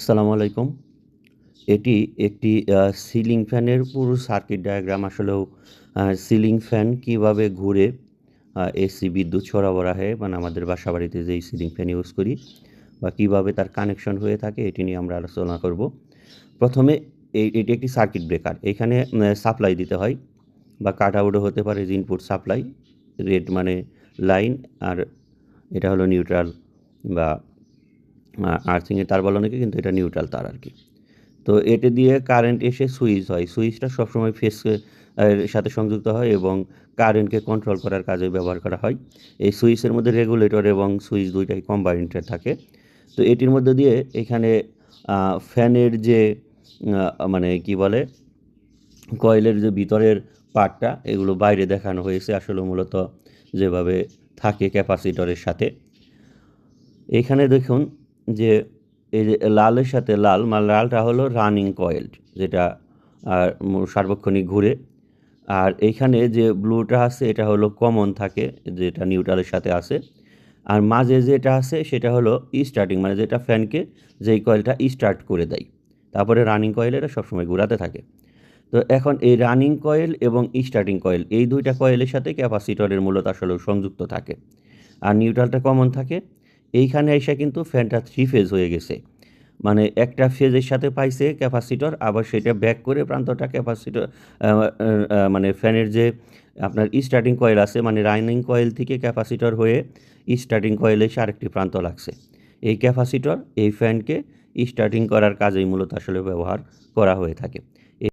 আসসালামু আলাইকুম। এটি একটি সিলিং ফ্যানের পুরো সার্কিট ডায়াগ্রাম। আসলেও সিলিং ফ্যান কিভাবে ঘুরে এসি বিদ্যুৎ সরবরাহে মানে আমাদের বাসাবাড়িতে যেই সিলিং ফ্যান ইউজ করি বা কিভাবে তার কানেকশন হয়ে থাকে এটি নিয়ে আমরা আলোচনা করব। ১ম এ এটি একটি সার্কিট ব্রেকার। এখানে সাপ্লাই দিতে হয় বা কাট আউটও হতে পারে যে ইনপুট সাপ্লাই। রেড মানে লাইন আর এটা হলো নিউট্রাল বা আর্থিং এর তার বলে অনেকে, কিন্তু এটা নিউট্রাল তার আরকি। তো এটি দিয়ে কারেন্ট এসে সুইচ হয়। সুইচটা সবসময় ফেস এর সাথে সংযুক্ত হয় এবং কারেন্টকে কন্ট্রোল করার কাজে ব্যবহার করা হয়। এই সুইচের মধ্যে রেগুলেটর এবং সুইচ ২ টাই কম্বাইন্ড থাকে। তো এটির মধ্য দিয়ে এখানে ফ্যানের যে মানে কি বলে, কয়েলের যে ভিতরের পার্টটা এগুলো বাইরে দেখানো হয়েছে আসলে মূলত যেভাবে থাকে ক্যাপাসিটরের সাথে। এখানে দেখুন যে এই যে লালের সাথে লাল লালটা হলো রানিং কয়েল, যেটা সার্বক্ষণিক ঘুরে। আর এইখানে যে ব্লুটা আছে এটা হলো কমন থাকে, যেটা নিউট্রালের সাথে আছে। আর মাঝে যেটা আছে সেটা হলো স্টার্টিং, মানে যেটা ফ্যানকে যেই কয়েলটা স্টার্ট করে দেয়। তারপরে রানিং কয়েল এটা সবসময় ঘোরাতে থাকে। তো এখন এই রানিং কয়েল এবং স্টার্টিং কয়েল এই ২ টা কয়েলের সাথে ক্যাপাসিটরের মূলত আসলেও সংযুক্ত থাকে। আর নিউট্রালটা কমন থাকে। এইখানে আইসা কিন্তু ফ্যানটা 3 ফেজ হয়ে গেছে। মানে একটা ফেজের সাথে পাইছে ক্যাপাসিটর, আবার সেটা ব্যাক করে প্রান্তটা ক্যাপাসিটর আ মানে ফ্যানের যে আপনার স্টার্টিং কয়েল আছে, মানে রানিং কয়েল থেকে ক্যাপাসিটর হয়ে স্টার্টিং কয়েলে এসে আরেকটি প্রান্ত লাগছে। এই ক্যাপাসিটর এই ফ্যানকে স্টার্টিং করার কাজেই মূলত আসলে ব্যবহার করা হয়ে থাকে।